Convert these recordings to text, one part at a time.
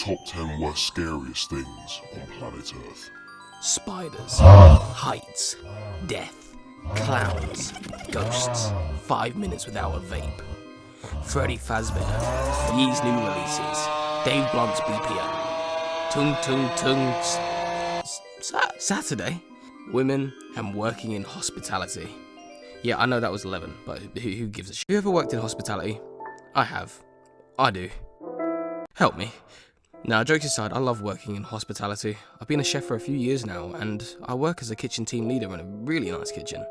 Top 10 worst scariest things on planet Earth. Spiders, heights, death, clowns, ghosts, 5 minutes without a vape. Freddy Fazbear, Yee's new releases, Dave Blunt's BPM, Tung Tung Tung's Saturday, women and working in hospitality. Yeah, I know that was 11, but who gives a shit? Have you ever worked in hospitality? I have. I do. Help me. Now, jokes aside, I love working in hospitality. I've been a chef for a few years now, and I work as a kitchen team leader in a really nice kitchen.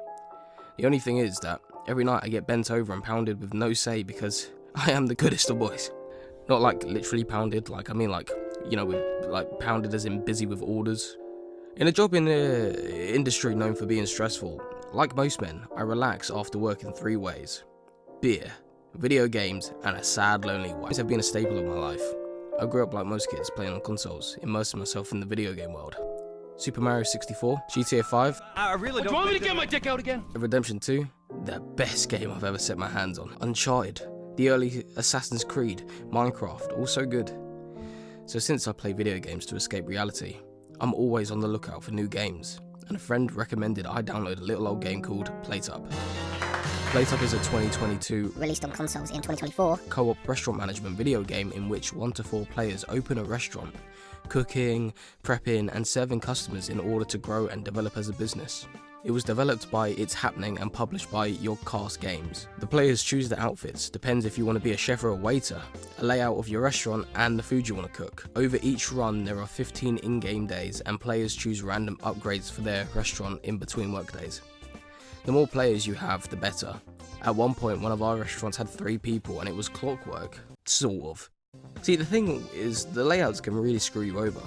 The only thing is that every night I get bent over and pounded with no say because I am the goodest of boys. Not like literally pounded, like I mean like, you know, with, like pounded as in busy with orders. In a job in the industry known for being stressful, like most men, I relax after work in 3 ways: beer, video games, and a sad, lonely wife. These have been a staple of my life. I grew up like most kids, playing on consoles, immersing myself in the video game world. Super Mario 64, GTA 5, I really don't want me to get my dick out again. Redemption 2, the best game I've ever set my hands on. Uncharted, the early Assassin's Creed, Minecraft, all so good. So since I play video games to escape reality, I'm always on the lookout for new games, and a friend recommended I download a little old game called PlayTub. PlayTub is a 2022 released on consoles in 2024 co-op restaurant management video game in which 1 to 4 players open a restaurant, cooking, prepping and serving customers in order to grow and develop as a business. It was developed by It's Happening and published by Your Cast Games. The players choose the outfits, depends if you want to be a chef or a waiter, a layout of your restaurant and the food you want to cook. Over each run there are 15 in-game days and players choose random upgrades for their restaurant in between workdays. The more players you have, the better. At one point, one of our restaurants had 3 people and it was clockwork. Sort of. See, the thing is, the layouts can really screw you over.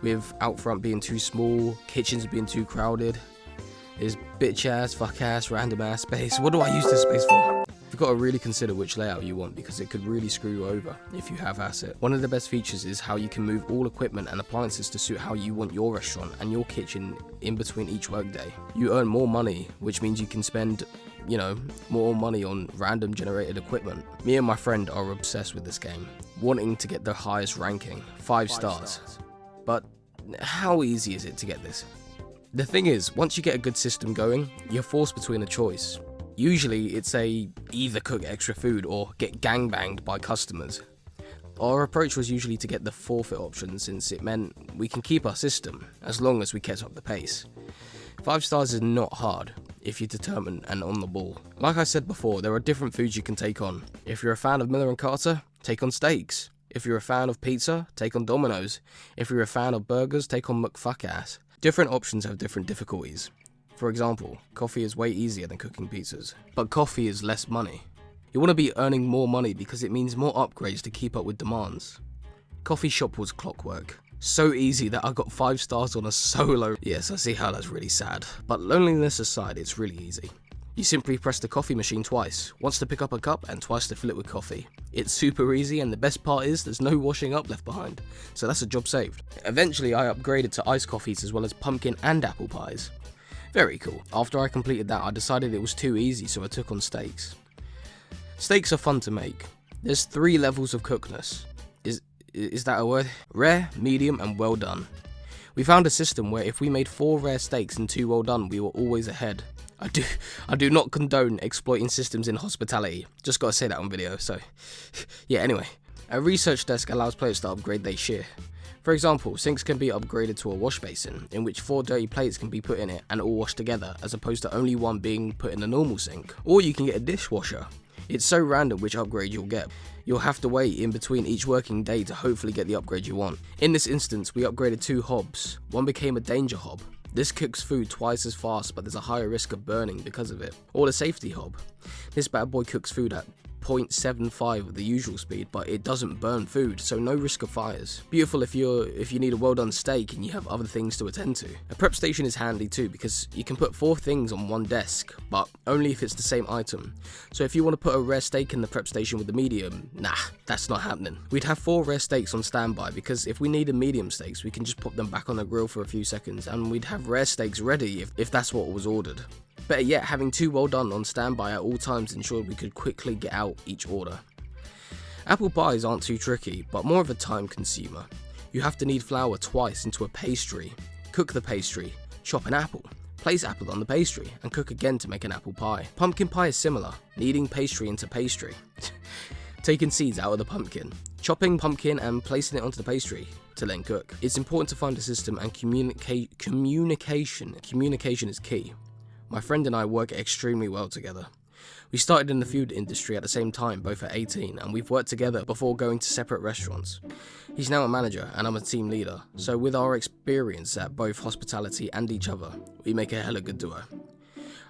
With out front being too small, kitchens being too crowded, there's bitch ass, fuck ass, random ass space. What do I use this space for? You've got to really consider which layout you want because it could really screw you over if you have asset. One of the best features is how you can move all equipment and appliances to suit how you want your restaurant and your kitchen in between each workday. You earn more money, which means you can spend, you know, more money on random generated equipment. Me and my friend are obsessed with this game, wanting to get the highest ranking, 5 stars. But how easy is it to get this? The thing is, once you get a good system going, you're forced between a choice. Usually it's either cook extra food or get gangbanged by customers. Our approach was usually to get the forfeit option since it meant we can keep our system as long as we kept up the pace. 5 stars is not hard if you're determined and on the ball. Like I said before, there are different foods you can take on. If you're a fan of Miller & Carter, take on steaks. If you're a fan of pizza, take on Domino's. If you're a fan of burgers, take on McFuckass. Different options have different difficulties. For example, coffee is way easier than cooking pizzas, but coffee is less money. You want to be earning more money because it means more upgrades to keep up with demands. Coffee shop was clockwork. So easy that I got 5 stars on a solo. Yes, I see how that's really sad, but loneliness aside, it's really easy. You simply press the coffee machine twice, once to pick up a cup and twice to fill it with coffee. It's super easy and the best part is there's no washing up left behind, so that's a job saved. Eventually I upgraded to iced coffees as well as pumpkin and apple pies. Very cool. After I completed that I decided it was too easy so I took on steaks. Steaks are fun to make. There's 3 levels of cookness. Is that a word? Rare, medium and well done. We found a system where if we made 4 rare steaks and 2 well done we were always ahead. I do not condone exploiting systems in hospitality. Just gotta say that on video, so yeah, anyway. A research desk allows players to upgrade their share. For example, sinks can be upgraded to a wash basin, in which 4 dirty plates can be put in it and all washed together, as opposed to only one being put in a normal sink. Or you can get a dishwasher. It's so random which upgrade you'll get. You'll have to wait in between each working day to hopefully get the upgrade you want. In this instance, we upgraded 2 hobs. One became a danger hob. This cooks food twice as fast, but there's a higher risk of burning because of it. Or the safety hob. This bad boy cooks food at 0.75 of the usual speed, but it doesn't burn food, so no risk of fires. Beautiful if you need a well done steak and you have other things to attend to. A prep station is handy too because you can put 4 things on one desk, but only if it's the same item. So if you want to put a rare steak in the prep station with the medium, nah, that's not happening. We'd have 4 rare steaks on standby because if we needed medium steaks, we can just pop them back on the grill for a few seconds and we'd have rare steaks ready if that's what was ordered. Better yet, having 2 well done on standby at all times ensured we could quickly get out each order. Apple pies aren't too tricky, but more of a time consumer. You have to knead flour twice into a pastry, cook the pastry, chop an apple, place apple on the pastry, and cook again to make an apple pie. Pumpkin pie is similar, kneading pastry into pastry, taking seeds out of the pumpkin, chopping pumpkin and placing it onto the pastry to then cook. It's important to find a system, and communication is key. My friend and I work extremely well together. We started in the food industry at the same time, both at 18, and we've worked together before going to separate restaurants. He's now a manager and I'm a team leader, so with our experience at both hospitality and each other, we make a hella good duo.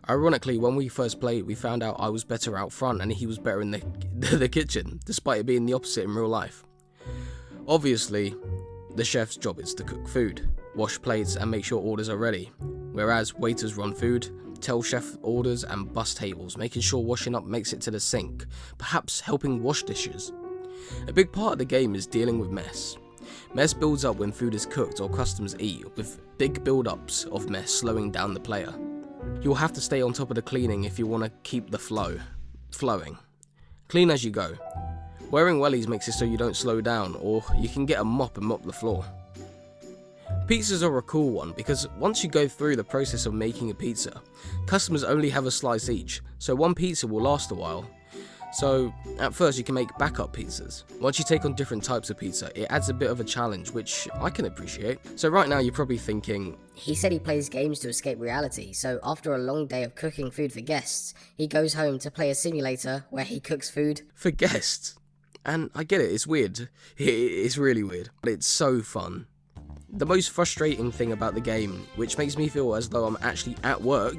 Ironically, when we first played, we found out I was better out front and he was better in the kitchen, despite it being the opposite in real life. Obviously, the chef's job is to cook food, wash plates and make sure orders are ready, whereas waiters run food, tell chef orders and bus tables, making sure washing up makes it to the sink, perhaps helping wash dishes. A big part of the game is dealing with mess. Mess builds up when food is cooked or customers eat, with big build-ups of mess slowing down the player. You'll have to stay on top of the cleaning if you want to keep the flowing. Clean as you go. Wearing wellies makes it so you don't slow down, or you can get a mop and mop the floor. Pizzas are a cool one because once you go through the process of making a pizza, customers only have a slice each, so one pizza will last a while. So at first you can make backup pizzas. Once you take on different types of pizza, it adds a bit of a challenge, which I can appreciate. So right now you're probably thinking, He said he plays games to escape reality, so after a long day of cooking food for guests, he goes home to play a simulator where he cooks food for guests. And I get it, it's weird. It's really weird, but it's so fun. The most frustrating thing about the game, which makes me feel as though I'm actually at work,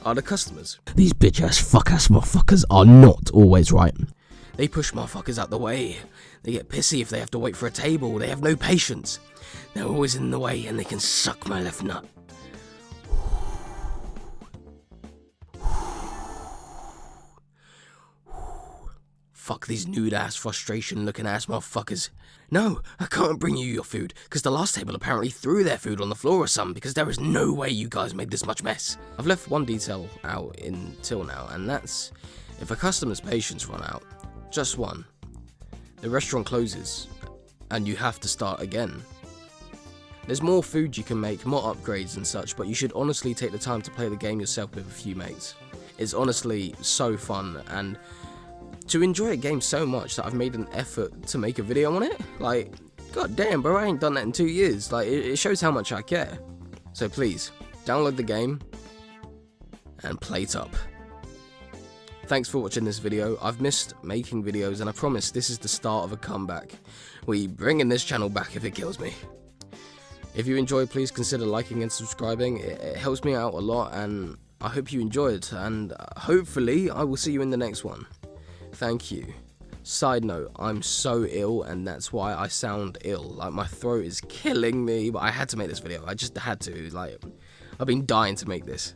are the customers. These bitch ass fuck ass motherfuckers are not always right. They push motherfuckers out the way. They get pissy if they have to wait for a table. They have no patience. They're always in the way and they can suck my left nut. Fuck these nude ass frustration looking ass motherfuckers. No, I can't bring you your food, because the last table apparently threw their food on the floor or something, because there is no way you guys made this much mess. I've left one detail out until now, and that's, if a customer's patience run out, just one, the restaurant closes, and you have to start again. There's more food you can make, more upgrades and such, but you should honestly take the time to play the game yourself with a few mates. It's honestly so fun, and to enjoy a game so much that I've made an effort to make a video on it, like, god damn bro, I ain't done that in 2 years, like, it shows how much I care. So please, download the game, and plate up. Thanks for watching this video. I've missed making videos, and I promise this is the start of a comeback. We bringing this channel back if it kills me. If you enjoyed, please consider liking and subscribing, it helps me out a lot, and I hope you enjoyed, and hopefully I will see you in the next one. Thank you. Side note, I'm so ill and that's why I sound ill. Like, my throat is killing me, but I had to make this video. I just had to. Like, I've been dying to make this.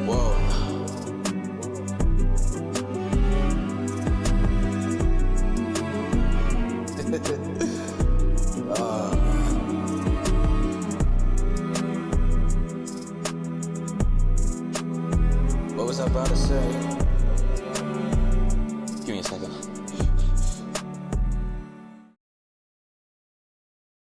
Whoa. What was I about to say?